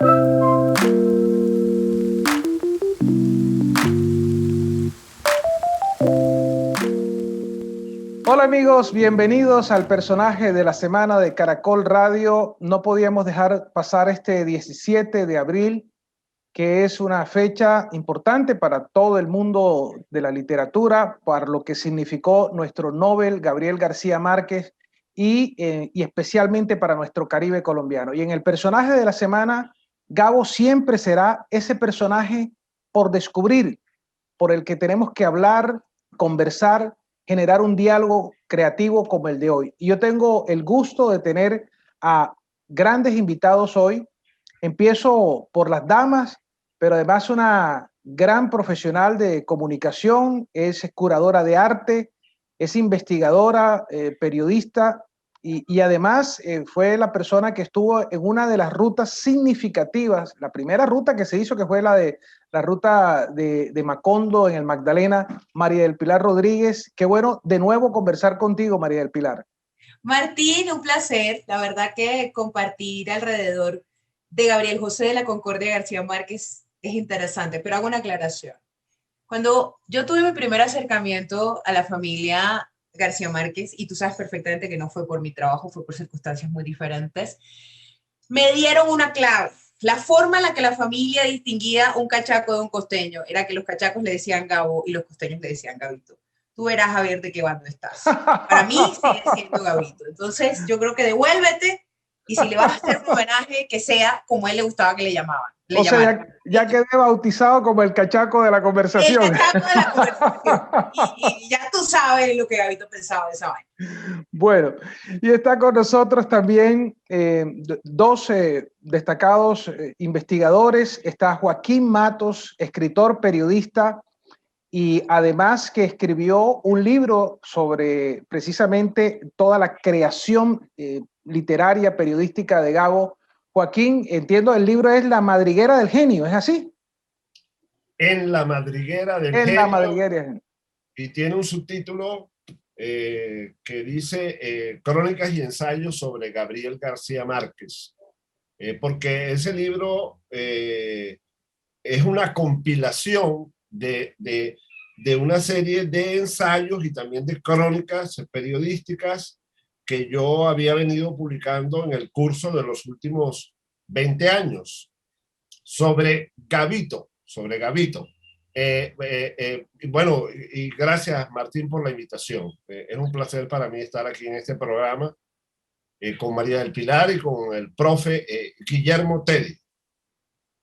Hola amigos, bienvenidos al personaje de la semana de Caracol Radio. No podíamos dejar pasar este 17 de abril, que es una fecha importante para todo el mundo de la literatura, para lo que significó nuestro Nobel Gabriel García Márquez y especialmente para nuestro Caribe colombiano. Y en el personaje de la semana, Gabo siempre será ese personaje por descubrir, por el que tenemos que hablar, conversar, generar un diálogo creativo como el de hoy. Y yo tengo el gusto de tener a grandes invitados hoy. Empiezo por las damas, pero además una gran profesional de comunicación, es curadora de arte, es investigadora, periodista y además fue la persona que estuvo en una de las rutas significativas, la primera ruta que se hizo, que fue la ruta de Macondo en el Magdalena. María del Pilar Rodríguez, qué bueno de nuevo conversar contigo, María del Pilar. Martín, un placer. La verdad que compartir alrededor de Gabriel José de la Concordia García Márquez es interesante, pero hago una aclaración. Cuando yo tuve mi primer acercamiento a la familia García Márquez, y tú sabes perfectamente que no fue por mi trabajo, fue por circunstancias muy diferentes, me dieron una clave. La forma en la que la familia distinguía un cachaco de un costeño era que los cachacos le decían Gabo y los costeños le decían Gabito. Tú verás a ver de qué bando estás. Para mí sigue siendo Gabito. Entonces yo creo que devuélvete y si le vas a hacer un homenaje, que sea como a él le gustaba que le llamaban. O sea, ya quedé bautizado como el cachaco de la conversación. El cachaco de la conversación. Y ya tú sabes lo que Gabito pensaba de esa vaina. Bueno, y está con nosotros también dos destacados investigadores. Está Joaquín Matos, escritor, periodista, y además que escribió un libro sobre precisamente toda la creación literaria, periodística de Gabo. Joaquín, entiendo, el libro es La madriguera del genio, ¿es así? En la madriguera del En la genio. madriguera del genio. Y tiene un subtítulo que dice Crónicas y ensayos sobre Gabriel García Márquez. Porque ese libro es una compilación de una serie de ensayos y también de crónicas periodísticas que yo había venido publicando en el curso de los últimos 20 años sobre Gabito. Bueno, y gracias Martín por la invitación. Es un placer para mí estar aquí en este programa con María del Pilar y con el profe Guillermo Tedi.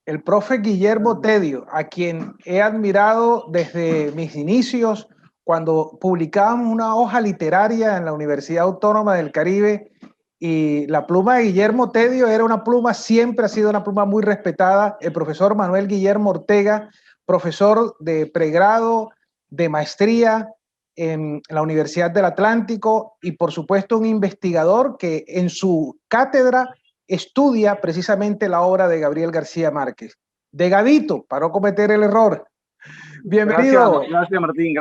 El profe Guillermo Tedio, a quien he admirado desde mis inicios, cuando publicábamos una hoja literaria en la Universidad Autónoma del Caribe, y la pluma de Guillermo Tedio era una pluma, siempre ha sido una pluma muy respetada. El profesor Manuel Guillermo Ortega, profesor de pregrado, de maestría en la Universidad del Atlántico, y por supuesto un investigador que en su cátedra estudia precisamente la obra de Gabriel García Márquez. De Gabito, para no cometer el error. Bienvenido. Gracias Martín,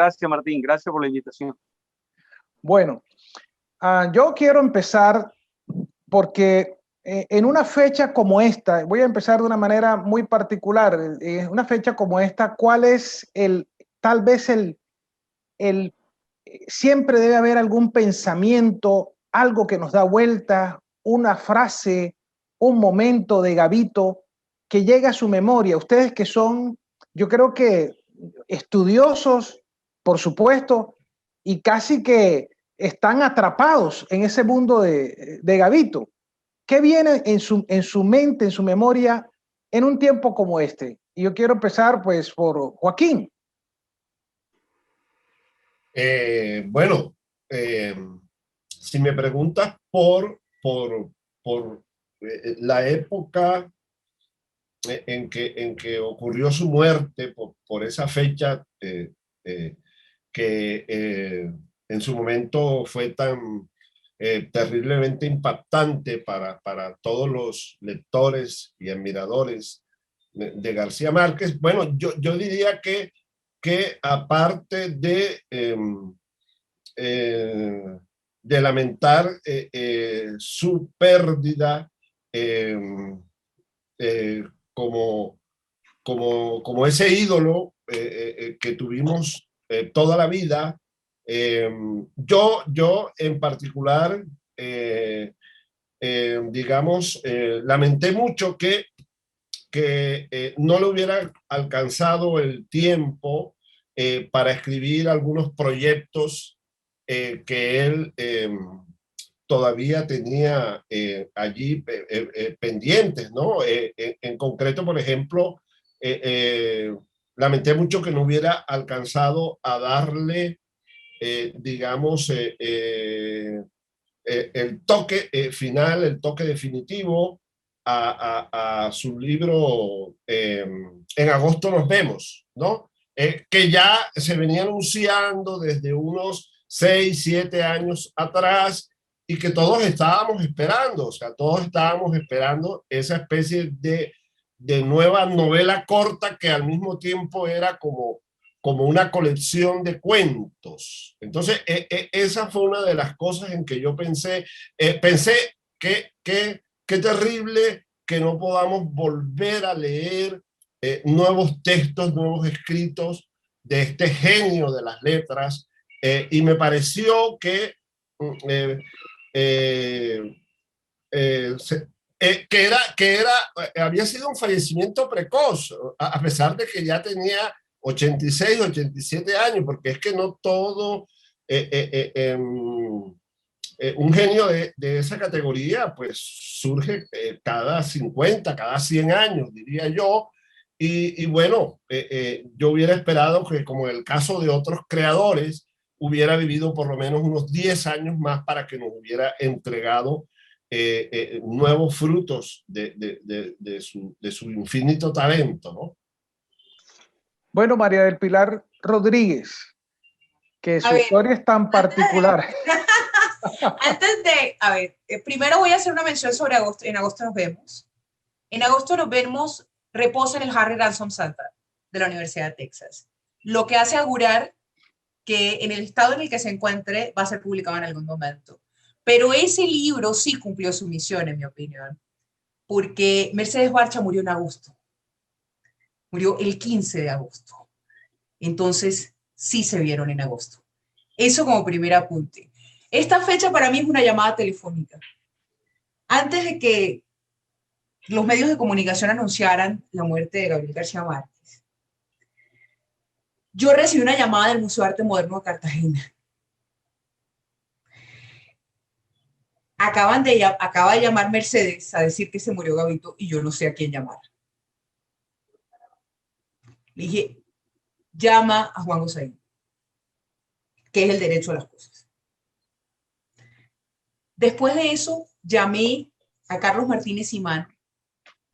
gracias por la invitación. Bueno, yo quiero empezar porque en una fecha como esta, voy a empezar de una manera muy particular, en una fecha como esta, ¿cuál es tal vez siempre debe haber algún pensamiento, algo que nos da vuelta, una frase, un momento de Gabito que llega a su memoria? Ustedes que son, yo creo que estudiosos, por supuesto, y casi que están atrapados en ese mundo de Gabito. ¿Qué viene en su mente, en su memoria, en un tiempo como este? Y yo quiero empezar pues por Joaquín. Bueno, si me preguntas por la época en que ocurrió su muerte, por esa fecha que en su momento fue tan terriblemente impactante para todos los lectores y admiradores de García Márquez, bueno, yo diría que aparte de lamentar su pérdida, como ese ídolo que tuvimos toda la vida. Yo en particular, digamos, lamenté mucho que no le hubiera alcanzado el tiempo para escribir algunos proyectos que él todavía tenía allí pendientes, ¿no? En concreto, por ejemplo, lamenté mucho que no hubiera alcanzado a darle, digamos, el toque final, el toque definitivo a su libro En agosto nos vemos, ¿no? Que ya se venía anunciando desde unos 6, 7 años atrás y que todos estábamos esperando, o sea, todos estábamos esperando esa especie de nueva novela corta que al mismo tiempo era como una colección de cuentos. Entonces, esa fue una de las cosas en que yo pensé qué terrible que no podamos volver a leer nuevos textos, nuevos escritos de este genio de las letras, y me pareció que había sido un fallecimiento precoz, a pesar de que ya tenía 86, 87 años, porque es que no todo, un genio de esa categoría pues surge cada 50, cada 100 años, diría yo, y bueno, yo hubiera esperado que, como en el caso de otros creadores, hubiera vivido por lo menos unos 10 años más para que nos hubiera entregado nuevos frutos de su infinito talento, ¿no? Bueno, María del Pilar Rodríguez, que su historia es tan particular. Primero voy a hacer una mención sobre agosto. En agosto nos vemos. En agosto nos vemos, reposa en el Harry Ransom Center de la Universidad de Texas, lo que hace augurar que en el estado en el que se encuentre va a ser publicado en algún momento. Pero ese libro sí cumplió su misión, en mi opinión, porque Mercedes Barcha murió en agosto. Murió el 15 de agosto. Entonces, sí se vieron en agosto. Eso como primer apunte. Esta fecha para mí es una llamada telefónica. Antes de que los medios de comunicación anunciaran la muerte de Gabriel García Márquez, yo recibí una llamada del Museo de Arte Moderno de Cartagena. Acaba de llamar Mercedes a decir que se murió Gabito y yo no sé a quién llamar. Le dije, llama a Juan Gosaín, que es el derecho a las cosas. Después de eso, llamé a Carlos Martínez Simán,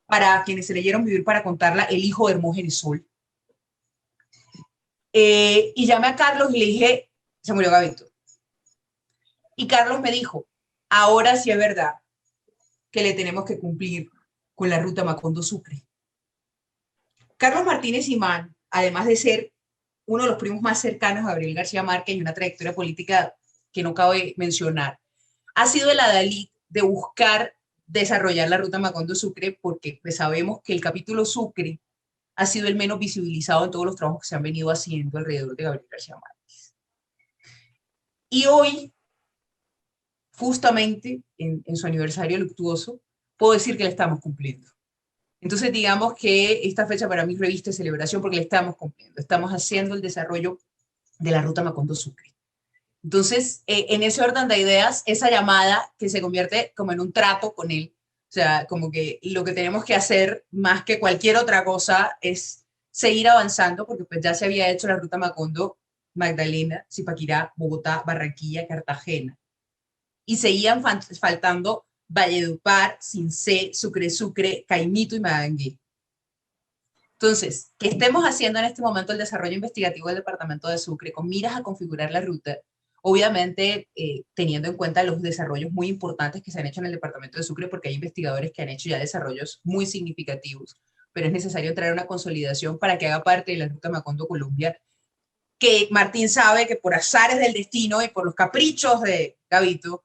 para quienes se leyeron Vivir para contarla, el hijo de Hermógenes Sol. Y llamé a Carlos y le dije, se murió Gabito. Y Carlos me dijo, ahora sí es verdad que le tenemos que cumplir con la ruta Macondo-Sucre. Carlos Martínez Simán, además de ser uno de los primos más cercanos a Gabriel García Márquez y una trayectoria política que no cabe mencionar, ha sido el adalid de buscar desarrollar la ruta Macondo-Sucre, porque pues sabemos que el capítulo Sucre ha sido el menos visibilizado en todos los trabajos que se han venido haciendo alrededor de Gabriel García Márquez. Y hoy, justamente en su aniversario luctuoso, puedo decir que le estamos cumpliendo. Entonces, digamos que esta fecha para mí reviste celebración porque le estamos cumpliendo. Estamos haciendo el desarrollo de la ruta Macondo-Sucre. Entonces, en ese orden de ideas, esa llamada que se convierte como en un trato con él, o sea, como que lo que tenemos que hacer más que cualquier otra cosa es seguir avanzando, porque pues ya se había hecho la ruta Macondo, Magdalena, Zipaquirá, Bogotá, Barranquilla, Cartagena. Y seguían faltando Valledupar, Cincé, Sucre, Caimito y Magangué. Entonces, que estemos haciendo en este momento el desarrollo investigativo del departamento de Sucre con miras a configurar la ruta, obviamente teniendo en cuenta los desarrollos muy importantes que se han hecho en el departamento de Sucre, porque hay investigadores que han hecho ya desarrollos muy significativos, pero es necesario traer una consolidación para que haga parte de la ruta Macondo-Colombia, que Martín sabe que por azares del destino y por los caprichos de Gabito,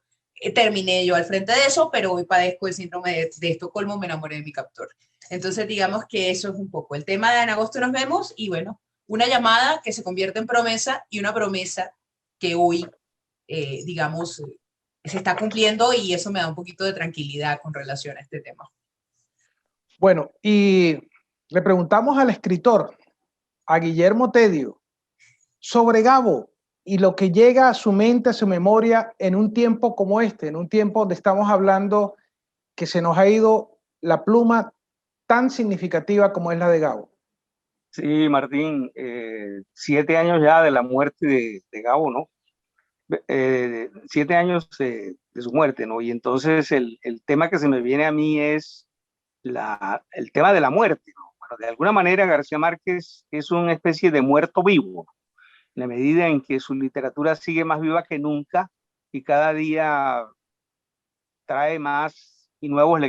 terminé yo al frente de eso, pero hoy padezco el síndrome de Estocolmo, me enamoré de mi captor. Entonces, digamos que eso es un poco el tema de En agosto nos vemos y bueno, una llamada que se convierte en promesa y una promesa que hoy, digamos, se está cumpliendo y eso me da un poquito de tranquilidad con relación a este tema. Bueno, y le preguntamos al escritor, a Guillermo Tedio, sobre Gabo y lo que llega a su mente, a su memoria en un tiempo como este, en un tiempo donde estamos hablando que se nos ha ido la pluma tan significativa como es la de Gabo. Sí, Martín, 7 años ya de la muerte de Gabo, ¿no? 7 años de su muerte, ¿no? Y entonces el tema que se me viene a mí es el tema de la muerte, ¿no? Bueno, de alguna manera García Márquez es una especie de muerto vivo, ¿no? En la medida en que su literatura sigue más viva que nunca y cada día trae más y nuevos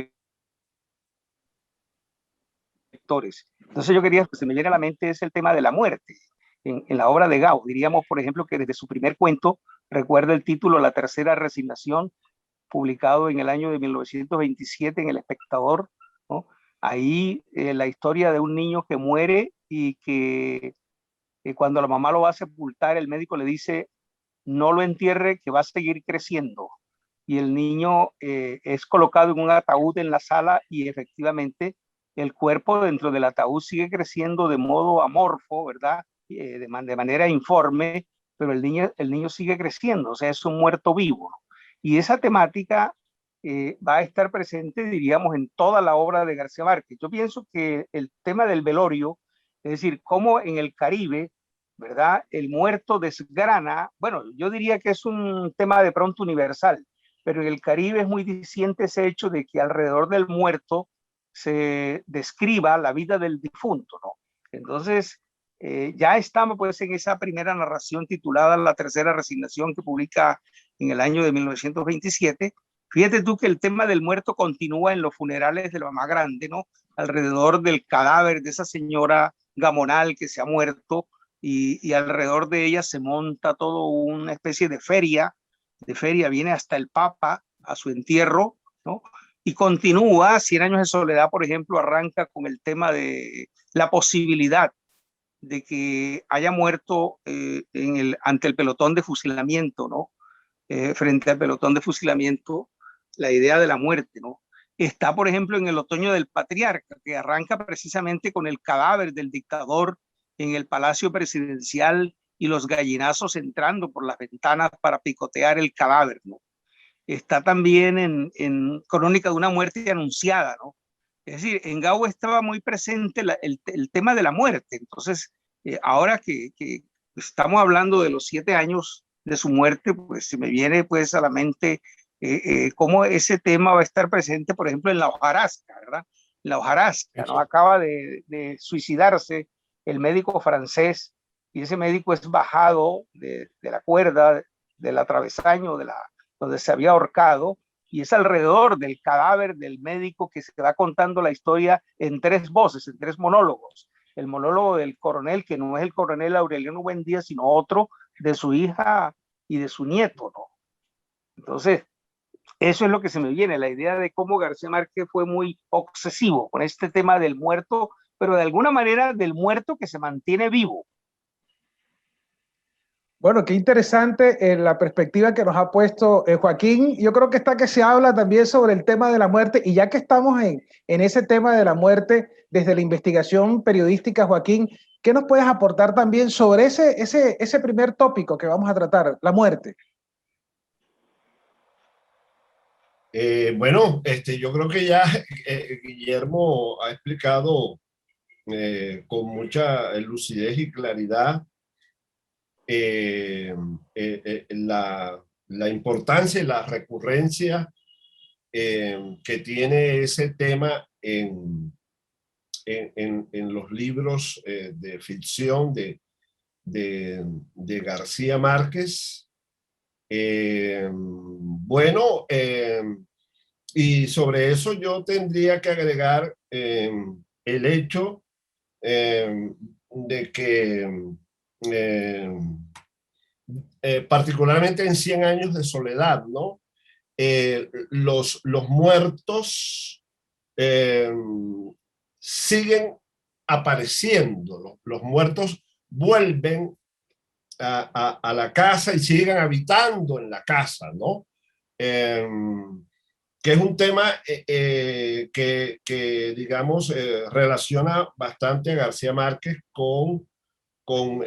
lectores. Entonces yo quería, pues, se me llega a la mente es el tema de la muerte. En la obra de Gao, diríamos, por ejemplo, que desde su primer cuento, recuerda el título La tercera resignación, publicado en el año de 1927 en El Espectador, ¿no? Ahí la historia de un niño que muere y que cuando la mamá lo va a sepultar, el médico le dice, no lo entierre, que va a seguir creciendo. Y el niño es colocado en un ataúd en la sala y efectivamente el cuerpo dentro del ataúd sigue creciendo de modo amorfo, ¿verdad? De manera informe, pero el niño sigue creciendo, o sea, es un muerto vivo. Y esa temática va a estar presente, diríamos, en toda la obra de García Márquez. Yo pienso que el tema del velorio, es decir, cómo en el Caribe, ¿verdad? El muerto desgrana, bueno, yo diría que es un tema de pronto universal, pero en el Caribe es muy diciente ese hecho de que alrededor del muerto se describa la vida del difunto, ¿no? Entonces, ya estamos pues en esa primera narración titulada La tercera resignación que publica en el año de 1927. Fíjate tú que el tema del muerto continúa en los funerales de la mamá grande, ¿no? Alrededor del cadáver de esa señora Gamonal que se ha muerto y alrededor de ella se monta todo una especie de feria, viene hasta el Papa a su entierro, ¿no? Y continúa, Cien años de soledad, por ejemplo, arranca con el tema de la posibilidad de que haya muerto ante el pelotón de fusilamiento, ¿no? Frente al pelotón de fusilamiento, la idea de la muerte, ¿no? Está, por ejemplo, en el otoño del patriarca, que arranca precisamente con el cadáver del dictador en el palacio presidencial y los gallinazos entrando por las ventanas para picotear el cadáver, ¿no? Está también en Crónica de una muerte anunciada, ¿no? Es decir, en Gao estaba muy presente el tema de la muerte. Entonces, ahora que estamos hablando de los 7 años de su muerte, pues se me viene pues a la mente cómo ese tema va a estar presente, por ejemplo, en la hojarasca, ¿verdad? La hojarasca, ¿no? Acaba de suicidarse el médico francés y ese médico es bajado de la cuerda, del atravesaño, donde se había ahorcado, y es alrededor del cadáver del médico que se va contando la historia en tres voces, en tres monólogos. El monólogo del coronel, que no es el coronel Aureliano Buendía, sino otro de su hija y de su nieto, ¿no? Entonces, eso es lo que se me viene, la idea de cómo García Márquez fue muy obsesivo con este tema del muerto, pero de alguna manera del muerto que se mantiene vivo. Bueno, qué interesante la perspectiva que nos ha puesto Joaquín. Yo creo que está que se habla también sobre el tema de la muerte y ya que estamos en ese tema de la muerte desde la investigación periodística, Joaquín, ¿qué nos puedes aportar también sobre ese primer tópico que vamos a tratar, la muerte? Bueno, yo creo que ya Guillermo ha explicado con mucha lucidez y claridad la importancia y la recurrencia que tiene ese tema en los libros de ficción de García Márquez. Bueno, y sobre eso yo tendría que agregar el hecho de que particularmente en 100 años de soledad, ¿no? Los muertos siguen apareciendo, los muertos vuelven a la casa y siguen habitando en la casa, ¿no? Que es un tema que digamos, relaciona bastante a García Márquez con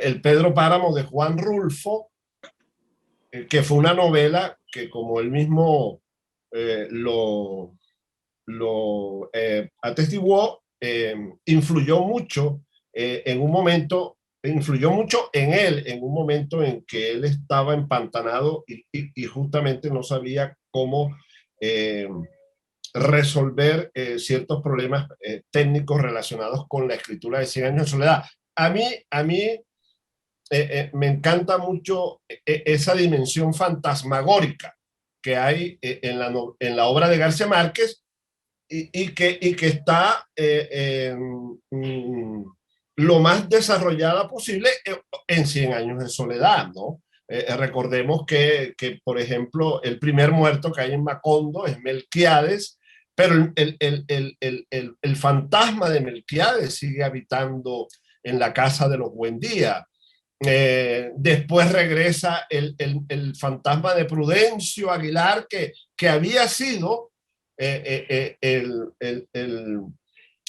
El Pedro Páramo de Juan Rulfo, que fue una novela que, como él mismo lo atestiguó, influyó mucho en un momento, influyó mucho en él en un momento en que él estaba empantanado y justamente no sabía cómo resolver ciertos problemas técnicos relacionados con la escritura de Cien años de soledad. A mí me encanta mucho esa dimensión fantasmagórica que hay en la obra de García Márquez y que está lo más desarrollada posible en 100 años de soledad, ¿no? Recordemos por ejemplo, el primer muerto que hay en Macondo es Melquíades, pero el fantasma de Melquíades sigue habitando en la casa de los Buendía. Después regresa el fantasma de Prudencio Aguilar, que había sido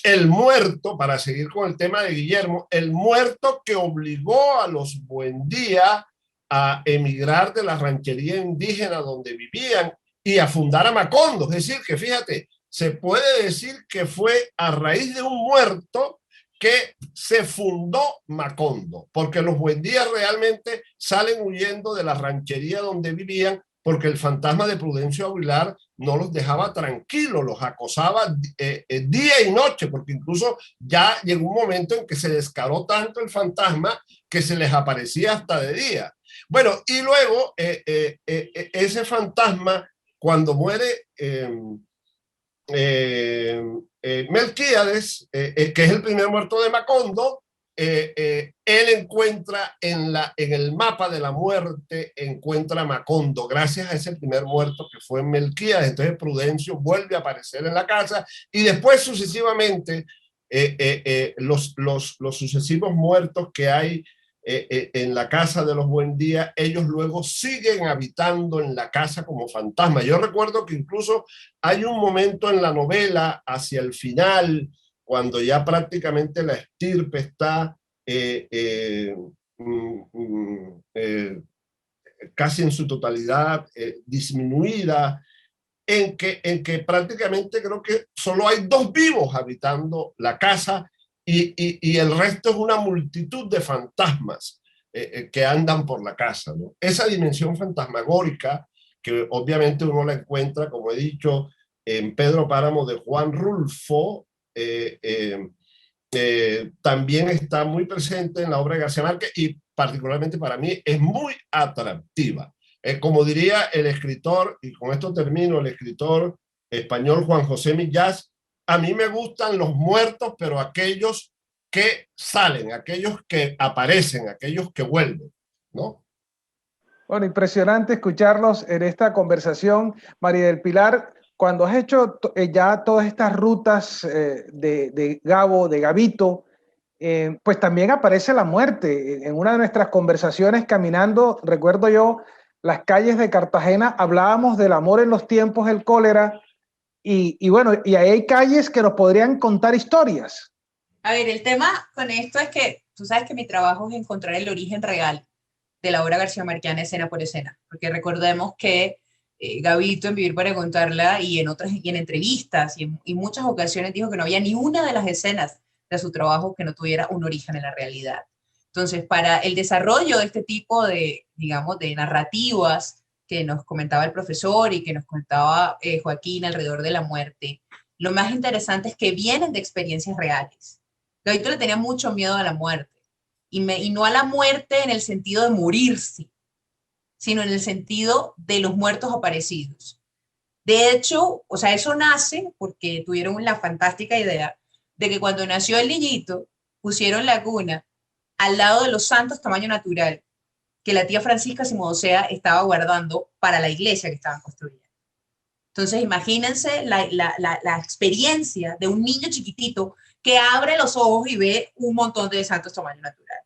el muerto, para seguir con el tema de Guillermo, el muerto que obligó a los Buendía a emigrar de la ranchería indígena donde vivían y a fundar a Macondo. Es decir, que fíjate, se puede decir que fue a raíz de un muerto que se fundó Macondo, porque los Buendía realmente salen huyendo de la ranchería donde vivían porque el fantasma de Prudencio Aguilar no los dejaba tranquilos, los acosaba día y noche, porque incluso ya llegó un momento en que se descaró tanto el fantasma que se les aparecía hasta de día. Bueno, y luego ese fantasma, cuando muere Melquíades, que es el primer muerto de Macondo, él encuentra en el mapa de la muerte, encuentra a Macondo, gracias a ese primer muerto que fue Melquíades. Entonces Prudencio vuelve a aparecer en la casa y después sucesivamente los sucesivos muertos que hay en la casa de los Buendía, ellos luego siguen habitando en la casa como fantasmas. Yo recuerdo que incluso hay un momento en la novela, hacia el final, cuando ya prácticamente la estirpe está casi en su totalidad disminuida, en que prácticamente creo que solo hay 2 vivos habitando la casa y el resto es una multitud de fantasmas que andan por la casa, ¿no? Esa dimensión fantasmagórica que obviamente uno la encuentra, como he dicho, en Pedro Páramo de Juan Rulfo, también está muy presente en la obra de García Márquez y particularmente para mí es muy atractiva. Como diría el escritor, y con esto termino, el escritor español Juan José Millás, a mí me gustan los muertos, pero aquellos que salen, aquellos que aparecen, aquellos que vuelven, ¿no? Bueno, impresionante escucharlos en esta conversación. María del Pilar, cuando has hecho ya todas estas rutas de Gabo, de Gabito, pues también aparece la muerte. En una de nuestras conversaciones caminando, recuerdo yo, las calles de Cartagena, hablábamos del amor en los tiempos del cólera y bueno, y ahí hay calles que nos podrían contar historias. A ver, el tema con esto es que tú sabes que mi trabajo es encontrar el origen real de la obra García Márquez escena por escena, porque recordemos que Gabito en Vivir para Contarla y en entrevistas y en muchas ocasiones dijo que no había ni una de las escenas de su trabajo que no tuviera un origen en la realidad. Entonces, para el desarrollo de este tipo de, digamos, de narrativas que nos comentaba el profesor y que nos contaba Joaquín alrededor de la muerte, lo más interesante es que vienen de experiencias reales. Gabito le tenía mucho miedo a la muerte, y no a la muerte en el sentido de morirse, sino en el sentido de los muertos aparecidos. De hecho, o sea, eso nace porque tuvieron la fantástica idea de que cuando nació el niñito, pusieron la cuna al lado de los santos tamaño natural que la tía Francisca Simodosea estaba guardando para la iglesia que estaban construyendo. Entonces, imagínense la experiencia de un niño chiquitito que abre los ojos y ve un montón de santos tamaño natural.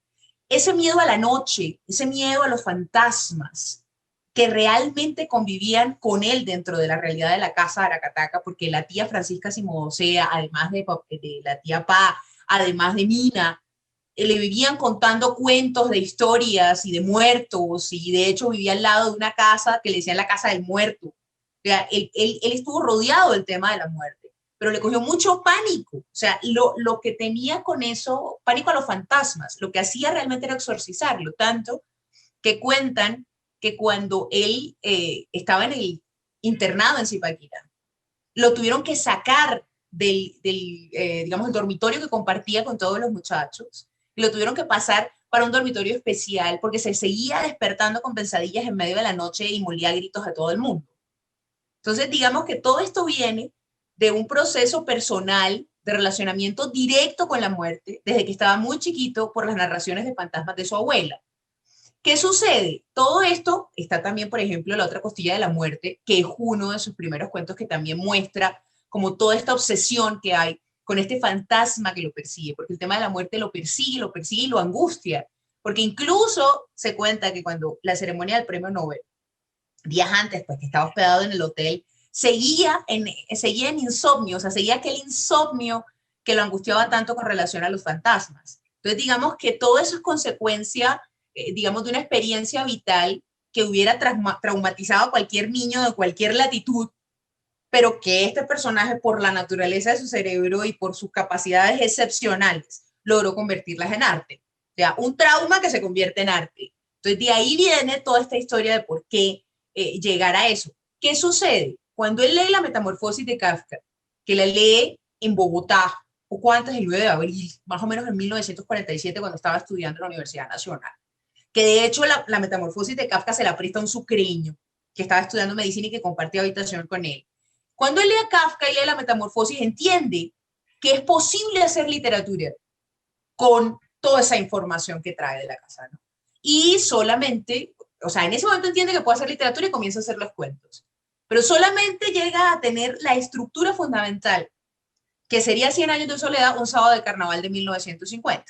Ese miedo a la noche, ese miedo a los fantasmas que realmente convivían con él dentro de la realidad de la casa de Aracataca, porque la tía Francisca Simodosea, además de la tía Pa, además de Mina, le vivían contando cuentos de historias y de muertos, y de hecho vivía al lado de una casa que le decían la casa del muerto. O sea, él estuvo rodeado del tema de la muerte, pero le cogió mucho pánico. O sea, lo que tenía con eso, pánico a los fantasmas, lo que hacía realmente era exorcizarlo, tanto que cuentan que cuando él estaba en el internado en Zipaquirá, lo tuvieron que sacar digamos, el dormitorio que compartía con todos los muchachos, y lo tuvieron que pasar para un dormitorio especial porque se seguía despertando con pesadillas en medio de la noche y molía gritos a todo el mundo. Entonces, digamos que todo esto viene de un proceso personal de relacionamiento directo con la muerte desde que estaba muy chiquito por las narraciones de fantasmas de su abuela. ¿Qué sucede? Todo esto está también, por ejemplo, La otra costilla de la muerte, que es uno de sus primeros cuentos que también muestra como toda esta obsesión que hay con este fantasma que lo persigue, porque el tema de la muerte lo persigue y lo angustia, porque incluso se cuenta que cuando la ceremonia del premio Nobel, días antes, pues que estaba hospedado en el hotel, seguía en insomnio, o sea, seguía aquel insomnio que lo angustiaba tanto con relación a los fantasmas. Entonces, digamos que todo eso es consecuencia, digamos, de una experiencia vital que hubiera traumatizado a cualquier niño de cualquier latitud, pero que este personaje, por la naturaleza de su cerebro y por sus capacidades excepcionales, logró convertirlas en arte. O sea, un trauma que se convierte en arte. Entonces, de ahí viene toda esta historia de por qué llegar a eso. ¿Qué sucede? Cuando él lee La Metamorfosis de Kafka, que la lee en Bogotá, poco antes del 9 de abril, más o menos en 1947, cuando estaba estudiando en la Universidad Nacional, que de hecho la Metamorfosis de Kafka se la presta a un sucreño que estaba estudiando medicina y que compartía habitación con él. Cuando él lee a Kafka y lee La Metamorfosis, entiende que es posible hacer literatura con toda esa información que trae de la casa, ¿no? Y solamente, o sea, en ese momento entiende que puede hacer literatura y comienza a hacer los cuentos, pero solamente llega a tener la estructura fundamental, que sería 100 años de soledad, un sábado de carnaval de 1950.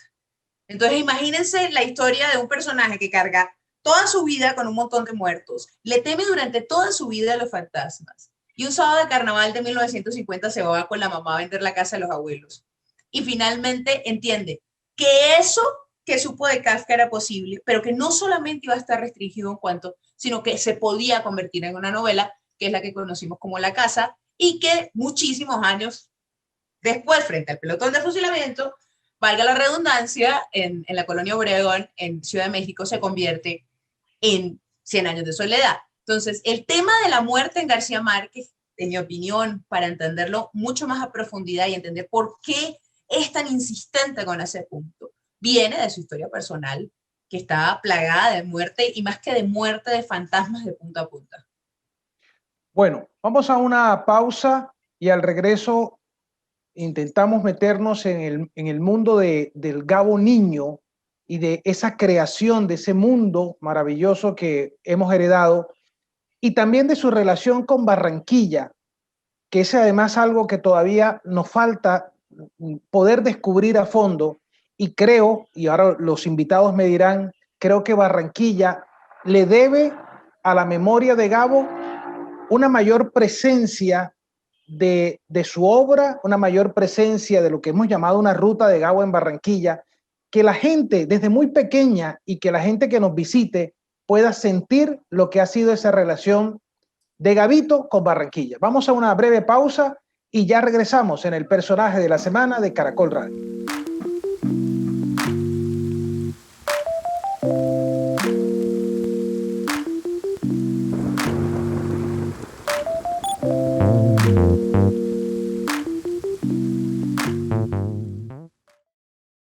Entonces, imagínense la historia de un personaje que carga toda su vida con un montón de muertos, le teme durante toda su vida a los fantasmas, y un sábado de carnaval de 1950 se va con la mamá a vender la casa de los abuelos. Y finalmente entiende que eso que supo de Kafka era posible, pero que no solamente iba a estar restringido en cuanto, sino que se podía convertir en una novela, que es la que conocimos como La Casa, y que muchísimos años después, frente al pelotón de fusilamiento, valga la redundancia, en la colonia Obregón, en Ciudad de México, se convierte en 100 años de soledad. Entonces, el tema de la muerte en García Márquez, en mi opinión, para entenderlo mucho más a profundidad y entender por qué es tan insistente con ese punto, viene de su historia personal, que está plagada de muerte y más que de muerte, de fantasmas de punta a punta. Bueno, vamos a una pausa y al regreso intentamos meternos en el mundo del Gabo niño y de esa creación de ese mundo maravilloso que hemos heredado, y también de su relación con Barranquilla, que es además algo que todavía nos falta poder descubrir a fondo. Y creo, y ahora los invitados me dirán, creo que Barranquilla le debe a la memoria de Gabo una mayor presencia de su obra, una mayor presencia de lo que hemos llamado una ruta de Gabo en Barranquilla, que la gente desde muy pequeña y que la gente que nos visite pueda sentir lo que ha sido esa relación de Gabito con Barranquilla. Vamos a una breve pausa y ya regresamos en el personaje de la semana de Caracol Radio.